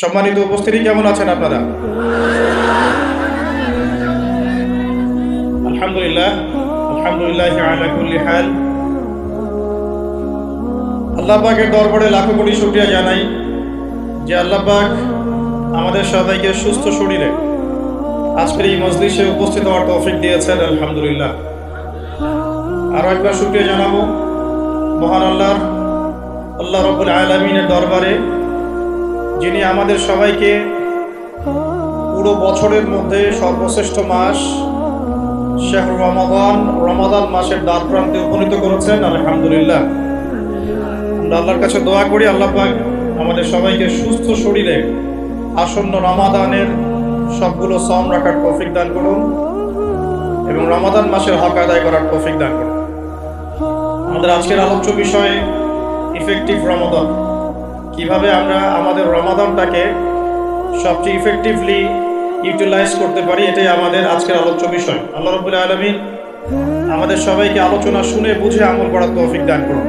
সম্মানিত উপস্থিতি, কেমন আছেন আপনারা? আলহামদুলিল্লাহ, আলহামদুলিল্লাহ আলা কুল্লি হাল। আল্লাহ পাকের দরবারে লাখো কোটি শুকরিয়া জানাই যে আল্লাহ পাক আমাদের সবাইকে সুস্থ শরীরে আজকের এই মজলিসে উপস্থিত হওয়ার তৌফিক দিয়েছেন। আলহামদুলিল্লাহ। আরো একবার শুকরিয়া জানাবো মহান আল্লাহ রাব্বুল আলামিনের দরবারে, যিনি আমাদের সবাইকে পুরো বছরের মধ্যে সর্বশ্রেষ্ঠ মাস শাহরুর রমাদান মাসের দ্বার প্রান্তে উপনীত করেছেন। আলহামদুলিল্লাহ। আমরা আল্লাহর কাছে দোয়া করি আল্লাহ পাক আমাদের সবাইকে সুস্থ শরীরে আসন্ন রমাদানের সবগুলো সম রাখার তৌফিক দান করুন এবং রমাদান মাসের হক আদায় করার তৌফিক দান করুন। আমাদের আজকের আলোচ্য বিষয় ইফেক্টিভ রমাদান। কিভাবে আমরা আমাদের রমাদানটাকে সবচেয়ে ইফেক্টিভলি ইউটিলাইজ করতে পারি, এটাই আমাদের আজকের আলোচ্য বিষয়। আল্লাহ রাব্বুল আলামিন আমাদের সবাইকে আলোচনা শুনে বুঝে আমল করার তৌফিক দান করুন।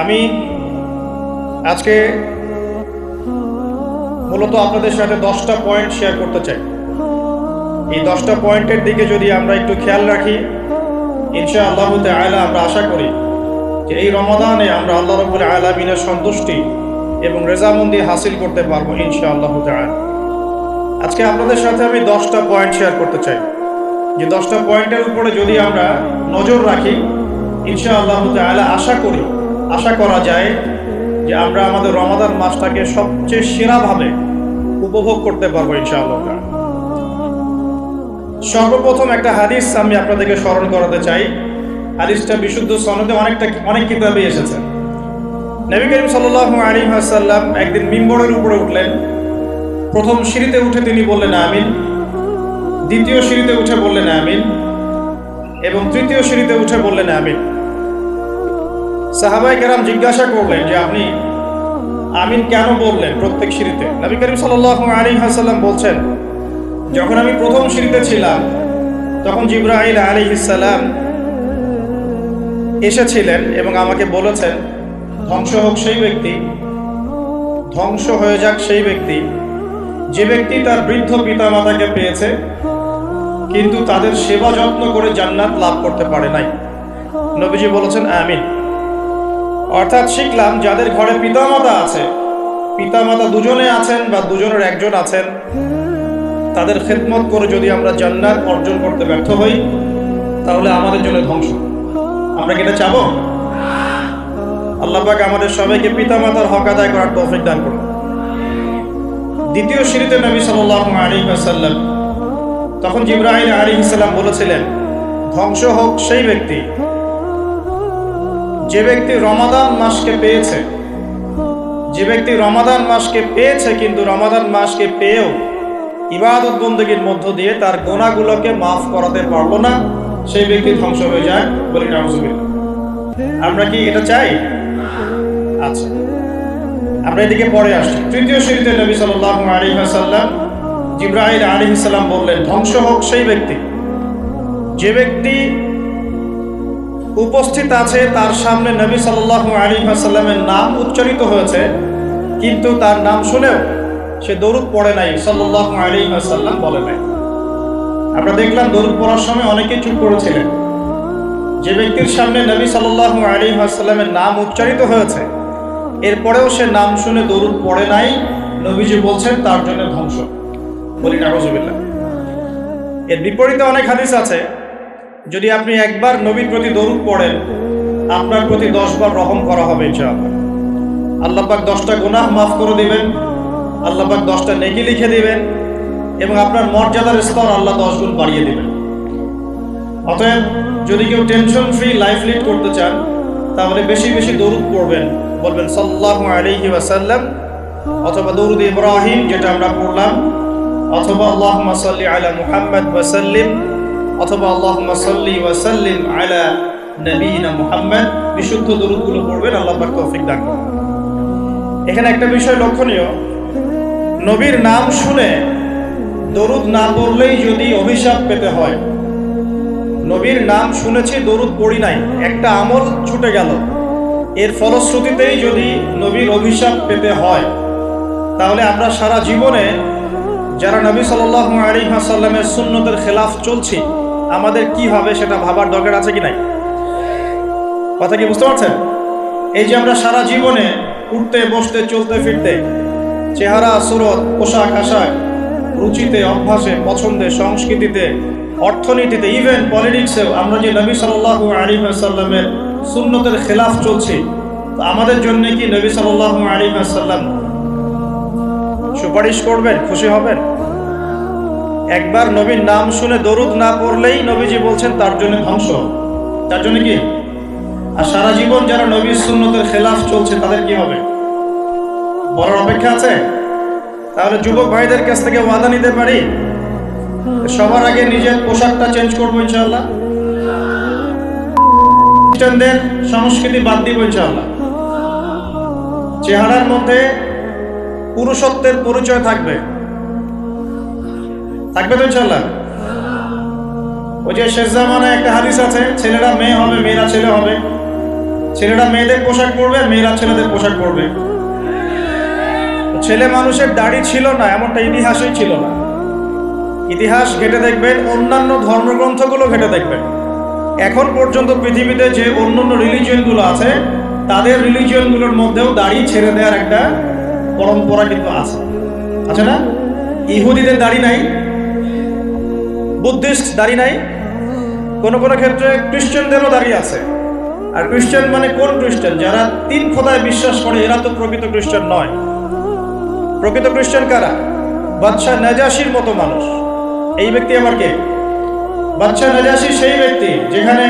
আমি আজকে মূলত আপনাদের সাথে 10টা পয়েন্ট শেয়ার করতে চাই। এই 10টা পয়েন্টের দিকে যদি আমরা একটু খেয়াল রাখি, ইনশাআল্লাহ তাআলা আমরা আশা করি যে এই রমাদানে আমরা আল্লাহ রাব্বুল আলামিনের সন্তুষ্টি এবং রেজামন্দি হাসিল করতে পারবো ইনশাআল্লাহ তাআলা। আজকে আপনাদের সাথে আমি 10টা পয়েন্ট শেয়ার করতে চাই, যে 10টা পয়েন্টের উপরে যদি আমরা নজর রাখি ইনশাআল্লাহ তাআলা আশা করা যায় যে আমরা আমাদের রমাদান মাসটাকে সবচেয়ে সেরাভাবে উপভোগ করতে পারবো ইনশাআল্লাহ তাআলা। সর্বপ্রথম একটা হাদিস আমি আপনাদেরকে স্মরণ করাতে চাই। হাদিসটা বিশুদ্ধ সনদে অনেক কিতাবে এসেছে। নবী করিম সাল্লাল্লাহু আলাইহি ওয়াসাল্লাম একদিন মিম্বরের উপরে উঠলেন। প্রথম সিঁড়িতে উঠে তিনি বললেন আমিন, দ্বিতীয় সিঁড়িতে উঠে বললেন আমিন এবং তৃতীয় সিঁড়িতে উঠে বললেন আমিন। সাহাবায়ে কেরাম জিজ্ঞাসা করলেন যে আপনি আমিন কেন বললেন প্রত্যেক সিঁড়িতে? নবী করিম সাল্লাল্লাহু আলাইহি ওয়াসাল্লাম বলছেন, যখন আমি প্রথম সিঁড়িতে ছিলাম তখন জিবরাইল আলাইহিস সালাম এসেছিলেন এবং আমাকে বলেছেন, ধ্বংস হোক সেই ব্যক্তি, ধ্বংস হয়ে যাক সেই ব্যক্তি যে ব্যক্তি তার বৃদ্ধ পিতামাতাকে পেয়েছে কিন্তু তাদের সেবা যত্ন করে জান্নাত লাভ করতে পারে নাই। নবীজি বলেছেন আমিন। অর্থাৎ শিখলাম যাদের ঘরে পিতামাতা আছে, পিতামাতা দুজনে আছেন বা দুজনের একজন আছেন, তাদের খেদমত করে যদি আমরা জান্নাত অর্জন করতে ব্যর্থ হই তাহলে আমাদের জন্য ধ্বংস। আমরা কি এটা চাবো? আল্লাহ পাক আমাদের সবাইকে পিতামাতার হক আদায় করার তৌফিক দান করুন। দ্বিতীয় সিঁড়িতে নবী সাল্লাল্লাহু আলাইহি ওয়াসাল্লাম, তখন জিবরাইল আলাইহিস সালাম বলেছিলেন, ধ্বংস হোক সেই ব্যক্তি যে ব্যক্তি রমাদান মাসকে পেয়েছে, যে ব্যক্তি রমাদান মাসকে পেয়েছে কিন্তু রমাদান মাসকে পেয়েও ইবাদত বন্দেগীর মধ্য দিয়ে তার গুনাহগুলোকে মাফ করাতে পারলো না, সেই ব্যক্তি ধ্বংস হয়ে যায়। বলি নাউযুবিল্লাহ। আমরা কি এটা চাই? আচ্ছা, আমরা এদিকে পরে আসছি। তৃতীয় সিঁড়িতে নবী সাল্লাল্লাহু আলাইহি ওয়াসাল্লাম জিবরাইল আলাইহিস সালাম বললেন, ধ্বংস হোক সেই ব্যক্তি যে ব্যক্তি উপস্থিত আছে, তার সামনে নবী সাল্লাল্লাহু আলাইহি ওয়াসাল্লামের নাম উচ্চারিত হয়েছে কিন্তু তার নাম শুনেও সে দরুদ পড়ে নাই, সাল্লাল্লাহু আলাইহি ওয়াসাল্লাম বলে নাই। আমরা দেখলাম দরুদ পড়ার সময় অনেকেই চুপ করেছিলেন। যে ব্যক্তির সামনে নবী সাল্লাল্লাহু আলাইহি ওয়াসাল্লামের নাম উচ্চারিত হয়েছে এরপরেও সে নাম শুনে দরুদ পড়ে নাই, নবীজি বলছেন তার জন্য ধ্বংস। বলি নাউযুবিল্লাহ। এর বিপরীতে অনেক হাদিস আছে, যদি আপনি একবার নবীর প্রতি দরুদ পড়েন আপনার প্রতি 10 বার রহম করা হবে ইনশাআল্লাহ। আল্লাহ পাক 10টা গুনাহ মাফ করে দিবেন, আল্লাহ পাক 10টা নেকি লিখে দিবেন এবং আপনার মর্যাদার স্তর আল্লাহ 10 গুণ বাড়িয়ে দিবেন। অতএব যদি কেউ টেনশন ফ্রি লাইফ লিড করতে চান তাহলে বেশি বেশি দরুদ পড়বেন, বলবেন সাল্লাল্লাহু আলাইহি ওয়াসাল্লাম অথবা দরুদ ইব্রাহিম যেটা আমরা পড়লাম, অথবা আল্লাহুম্মা সাল্লি আলা মুহাম্মদ ওয়া সাল্লিম, অথবা আল্লাহুম্মা সাল্লি ওয়া সাল্লিম আলা নবিয়িনা মুহাম্মদ। বিশুদ্ধ দরুদগুলো পড়বেন, আল্লাহ পাক তৌফিক দান করুন। এখানে একটা বিষয় লক্ষণীয়, নবীর নাম শুনে দরুদ না পড়লেই যদি অভিশাপ পেতে হয়, নবীর নাম শুনেছি দরুদ পড়ি নাই, একটা আমল ছুটে গেল, এর ফলশ্রুতিতেই যদি নবীর অভিশাপ পেতে হয়, তাহলে আমরা সারা জীবনে যারা নবী সাল্লাল্লাহু আলাইহি ওয়াসাল্লামের সুন্নতের খেলাফ চলছি, আমাদের কি হবে সেটা ভাবার দরকার আছে কি নাই? কথা কি বুঝতে পারছেন? এই যে আমরা সারা জীবনে উঠতে বসতে চলতে ফিরতে, চেহারা সুরত, পোশাক আশাক, রুচিতে, অভ্যাসে, পছন্দে, সংস্কৃতিতে, অর্থনীতিতে, ইভেন পলিটিক্সেও আমরা যে নবী সাল্লাল্লাহু আলাইহি ওয়াসাল্লামের সুন্নতের খেলাফ চলছি, তো আমাদের জন্য কি নবী সাল্লাল্লাহু আলাইহি ওয়াসাল্লাম সুপারিশ করবেন, খুশি হবেন? একবার নবীর নাম শুনে দরুদ না পড়লেই নবীজি বলছেন তার জন্য ধ্বংস। তার জন্য কি? আর সারা জীবন যারা নবীর সুন্নতের খেলাফ চলছে তাদের কি হবে? বলার অপেক্ষা আছে? তাহলে যুবক ভাইদের কাছ থেকে ওয়াদা নিতে পারি, সবার আগে নিজের পোশাকটা চেঞ্জ করবো ইনশাআল্লাহ, খ্রিস্টানদের সংস্কৃতি বাদ দিব ইনশাআল্লাহ, চেহারার মধ্যে পুরুষত্বের পরিচয় থাকবে তো ইনশাআল্লাহ। ওই যে শেষ জামানায় একটা হাদিস আছে, ছেলেরা মেয়ে হবে, মেয়েরা ছেলে হবে, ছেলেরা মেয়েদের পোশাক পরবে, মেয়েরা ছেলেদের পোশাক পরবে। ছেলে মানুষের দাড়ি ছিল না এমনটা ইতিহাসই ছিল না। ইতিহাস ঘেটে দেখবেন, অন্যান্য ধর্মগ্রন্থগুলো ঘেটে দেখবেন, এখন পর্যন্ত পৃথিবীতে যে অন্যান্য রিলিজিয়নগুলো আছে তাদের রিলিজিয়নগুলোর মধ্যেও দাড়ি ছেড়ে দেওয়ার একটা পরম্পরা কিন্তু আছে না? ইহুদিদের দাড়ি নাই, বুদ্ধিস্ট দাড়ি নাই, কোনো কোনো ক্ষেত্রে খ্রিস্টানদেরও দাড়ি আছে। আর খ্রিস্টান মানে কোন খ্রিস্টান? যারা 3 খোদায় বিশ্বাস করে, এরা তো প্রকৃত খ্রিস্টান নয়। প্রকৃত খ্রিস্টান কারা? বাদশাহ নাজাশির মতো মানুষ। এই ব্যক্তি আমার কে? বাদশাহ নাজাশি সেই ব্যক্তি যেখানে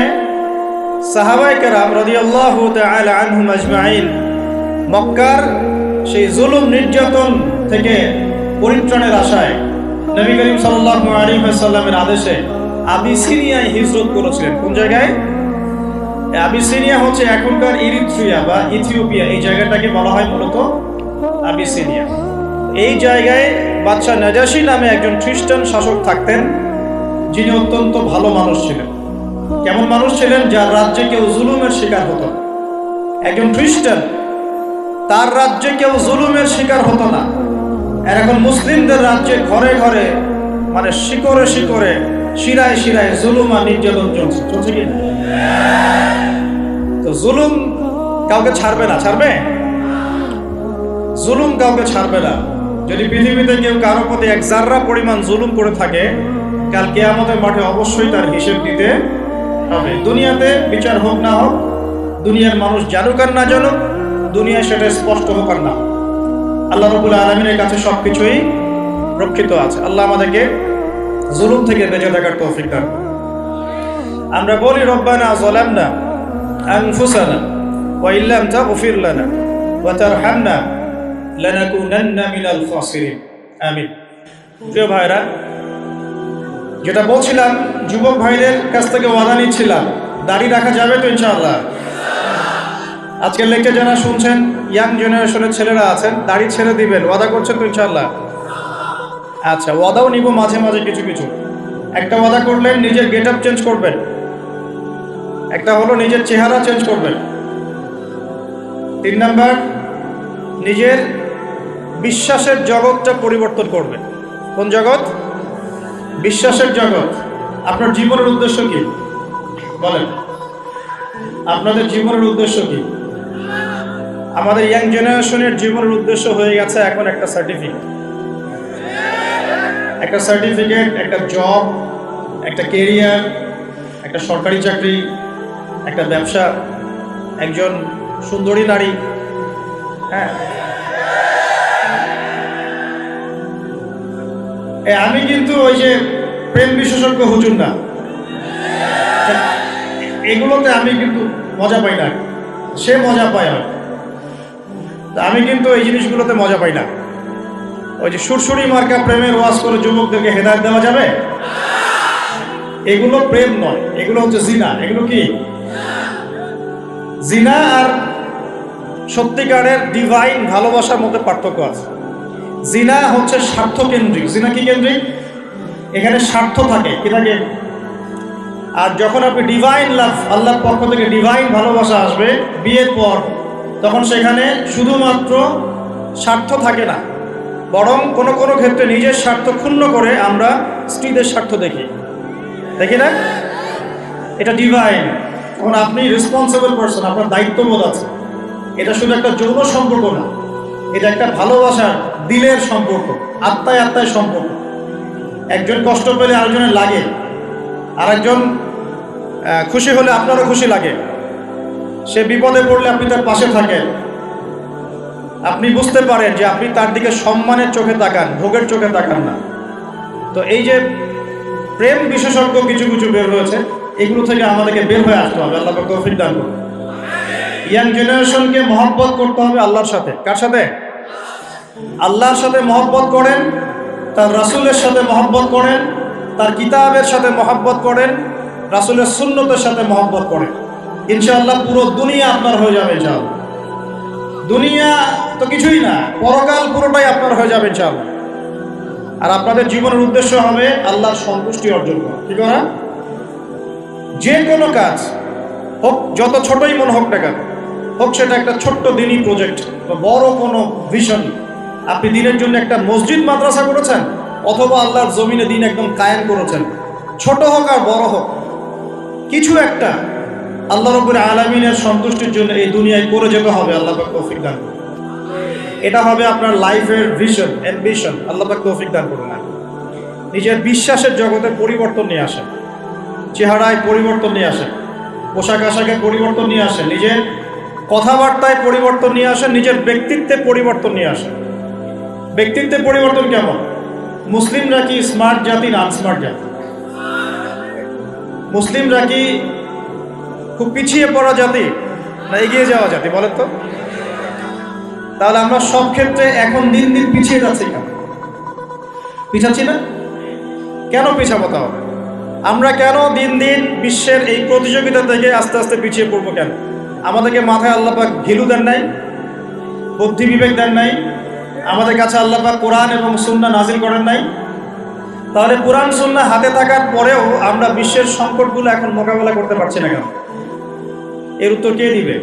সাহাবায়ে কেরাম রাদিয়াল্লাহু তাআলা আনহুম আজমাইন মক্কার সেই জুলুম নির্যাতন থেকে পরিত্রাণের আশায় নবী করিম সাল্লাল্লাহু আলাইহি ওয়াসাল্লামের আদেশে আবিসিনিয়ায় হিজরত করেছিলেন। কোন জায়গায়? আবিসিনিয়া হচ্ছে এখনকার ইরিত্রিয়া বা ইথিওপিয়া, এই জায়গাটাকে বলা হয় মূলত আবিসিনিয়া। এই জায়গায় বাদশাহ নাজাশি নামে একজন খ্রিস্টান শাসক থাকতেন, যিনি অত্যন্ত ভালো মানুষ ছিলেন। কেমন মানুষ ছিলেন? যার রাজ্যে কেউ জুলুমের শিকার হতো। একজন খ্রিস্টান, তার রাজ্যে কেউ জুলুমের শিকার হতো না। আর এখন মুসলিমদের রাজ্যে ঘরে ঘরে, মানে শিকরে শিকরে, শিরায় শিরায় জুলুম আর নির্যাতন চলছে কি? তো জুলুম কাউকে ছাড়বে না, ছাড়বে? জুলুম কাউকে ছাড়বে না। যদি পৃথিবীতে কেউ কারো প্রতি 1 জাররা পরিমাণ জুলুম করে থাকে, কাল কিয়ামতের মাঠে অবশ্যই তার হিসেব দিতে হবে। দুনিয়াতে বিচার হোক না হোক, দুনিয়ার মানুষ জানুক আর না জানুক, দুনিয়ায় সেটা স্পষ্ট হোক আর না, আল্লাহ রাব্বুল আলামিনের কাছে সবকিছুই রক্ষিত আছে। আল্লাহ আমাদেরকে জুলুম থেকে বেঁচে থাকার তৌফিক দান। আমরা বলি রব্বানা যালামনা আনফুসানা ওয়া ইল্লাম তাগফির লানা ওয়া তারহামনা লানাকুনান্না মিনাল খাসিরিন। আমিন। প্রিয় ভাইরা, যেটা বলছিলাম, যুবক ভাইদের কাছ থেকে ওয়াদা নিচ্ছিলাম, দাড়ি রাখা যাবে তো ইনশাআল্লাহ? আজকের লেকচার যারা শুনছেন, ইয়াং জেনারেশনের ছেলেরা আছেন, দাড়ি ছেড়ে দিবেন, ওয়াদা করছেন তো ইনশাআল্লাহ? আচ্ছা, ওয়াদাও নিব মাঝে মাঝে কিছু কিছু। একটা ওয়াদা করলেন, নিজের গেট আপ চেঞ্জ করবেন। একটা হলো নিজের চেহারা চেঞ্জ করবেন। 3 নাম্বার, নিজের বিশ্বাসের জগৎটা পরিবর্তন করবেন। কোন জগৎ? বিশ্বাসের জগৎ। আপনার জীবনের উদ্দেশ্য কি? বলেন, আপনাদের জীবনের উদ্দেশ্য কি? আমাদের ইয়াং জেনারেশনের জীবনের উদ্দেশ্য হয়ে গেছে এখন একটা সার্টিফিকেট, একটা জব, একটা কেরিয়ার, একটা সরকারি চাকরি, একটা ব্যবসা, একজন সুন্দরী নারী। হ্যাঁ, আমি কিন্তু ওই যে প্রেম বিশেষজ্ঞ হুজুর না, এগুলোতে আমি কিন্তু মজা পাই না। সে মজা পায়, আমি কিন্তু এই জিনিসগুলোতে মজা পাই না। ওই যে সুরসুরি মার্কা প্রেমের ওয়াজ করে যুবকদেরকে হেদায়েত দেওয়া যাবে? এগুলো প্রেম নয়, এগুলো হচ্ছে জিনা। এগুলো কি? জিনা আর সত্যিকারের ডিভাইন ভালোবাসার মধ্যে পার্থক্য আছে। জিনা হচ্ছে স্বার্থ কেন্দ্রিক। জিনা কি কেন্দ্রিক? এখানে স্বার্থ থাকে। কি থাকে? আর যখন আপনি ডিভাইন লাভ, আল্লাহর পক্ষ থেকে ডিভাইন ভালোবাসা আসবে বিয়ের পর, তখন সেখানে শুধুমাত্র স্বার্থ থাকে না, বরং কোনো কোনো ক্ষেত্রে নিজের স্বার্থ ক্ষুণ্ণ করে আমরা স্ত্রীদের স্বার্থ দেখি, দেখি না? এটা ডিভাইন। তখন আপনি রেসপন্সিবল পারসন, আপনার দায়িত্ববোধ আছে। এটা শুধু একটা যৌন সম্পর্ক না, এটা একটা ভালোবাসার দিলের সম্পর্ক, আত্মায় আত্মায় সম্পর্ক। একজন কষ্ট পেলে আরেকজনের লাগে, আরেকজন খুশি হলে আপনারও খুশি লাগে। সে বিপদে পড়লে আপনি তার পাশে থাকেন, আপনি বুঝতে পারেন যে আপনি তার দিকে সম্মানের চোখে তাকান, ভোগের চোখে তাকান না। তো এই যে প্রেম বিশেষজ্ঞ কিছু কিছু বের হয়েছে, এগুলো থেকে আমাদেরকে বের হয়ে আসতে হবে। আল্লাহ তৌফিক দান করুন। ইয়াং জেনারেশনকে মহব্বত করতে হবে আল্লাহর সাথে। কার সাথে? আল্লাহর সাথে মহব্বত করেন, তার রাসূলের সাথে মহব্বত করেন, তার কিতাবের সাথে মহব্বত করেন, রাসূলের সুন্নতের সাথে মহব্বত করেন। ইনশাআল্লাহ পুরো দুনিয়া আপনার হয়ে যাবে ইনশাআল্লাহ। দুনিয়া তো কিছুই না, পরকাল পুরোটাই আপনার হয়ে যাবে ইনশাআল্লাহ। আর আপনাদের জীবনের উদ্দেশ্য হবে আল্লাহর সন্তুষ্টি অর্জন করা। কি করা? যে কোনো কাজ হোক, যত ছোটই মনে হোক না কেন, হোক সেটা একটা ছোট্ট দিনই প্রজেক্ট বা বড় কোনো ভিশন। আপনি দিনের জন্য একটা মসজিদ মাদ্রাসা করেছেন, অথবা আল্লাহর জমিনে দিন একদম কায়েম করেছেন, ছোট হোক আর বড় হোক, কিছু একটা আল্লাহ রাব্বুল আলামিনের সন্তুষ্টির জন্য এই দুনিয়ায় করে যেতে হবে। আল্লাহ পাক তৌফিক দান করুন। এটা হবে আপনার লাইফের ভিশন, অ্যাম্বিশন। আল্লাহ পাক তৌফিক দান করুন। নিজের বিশ্বাসের জগতে পরিবর্তন নিয়ে আসেন, চেহারায় পরিবর্তন নিয়ে আসেন, পোশাক আশাকে পরিবর্তন নিয়ে আসেন, নিজের কথাবার্তায় পরিবর্তন নিয়ে আসেন, নিজের ব্যক্তিত্বে পরিবর্তন নিয়ে আসেন। ব্যক্তিত্বে পরিবর্তন কেমন? মুসলিমরা কি স্মার্ট জাতি না আনস্মার্ট জাতি? মুসলিমরা কি খুব পিছিয়ে পড়া জাতি না এগিয়ে যাওয়া জাতি? বলেন তো। তাহলে আমরা সব ক্ষেত্রে এখন দিন দিন পিছিয়ে যাচ্ছি কেন? পিছাচ্ছি না কেন? পিছাবো তাহলে আমরা কেন দিন দিন বিশ্বের এই প্রতিযোগিতা থেকে আস্তে আস্তে পিছিয়ে পড়বো কেন? আমাদেরকে মাথায় আল্লাহ পাক ঘিলু দেন নাই, বুদ্ধি বিবেক দেন নাই, আমাদের কাছে আল্লাহ পাক কোরআন এবং সুন্নাহ নাজিল করেন নাই। তাহলে কোরআন সুন্নাহ হাতে থাকার পরেও আমরা বিশ্বের সংকটগুলো এখন মোকাবেলা করতে পারছি না কেন? এর উত্তর কে দিবে?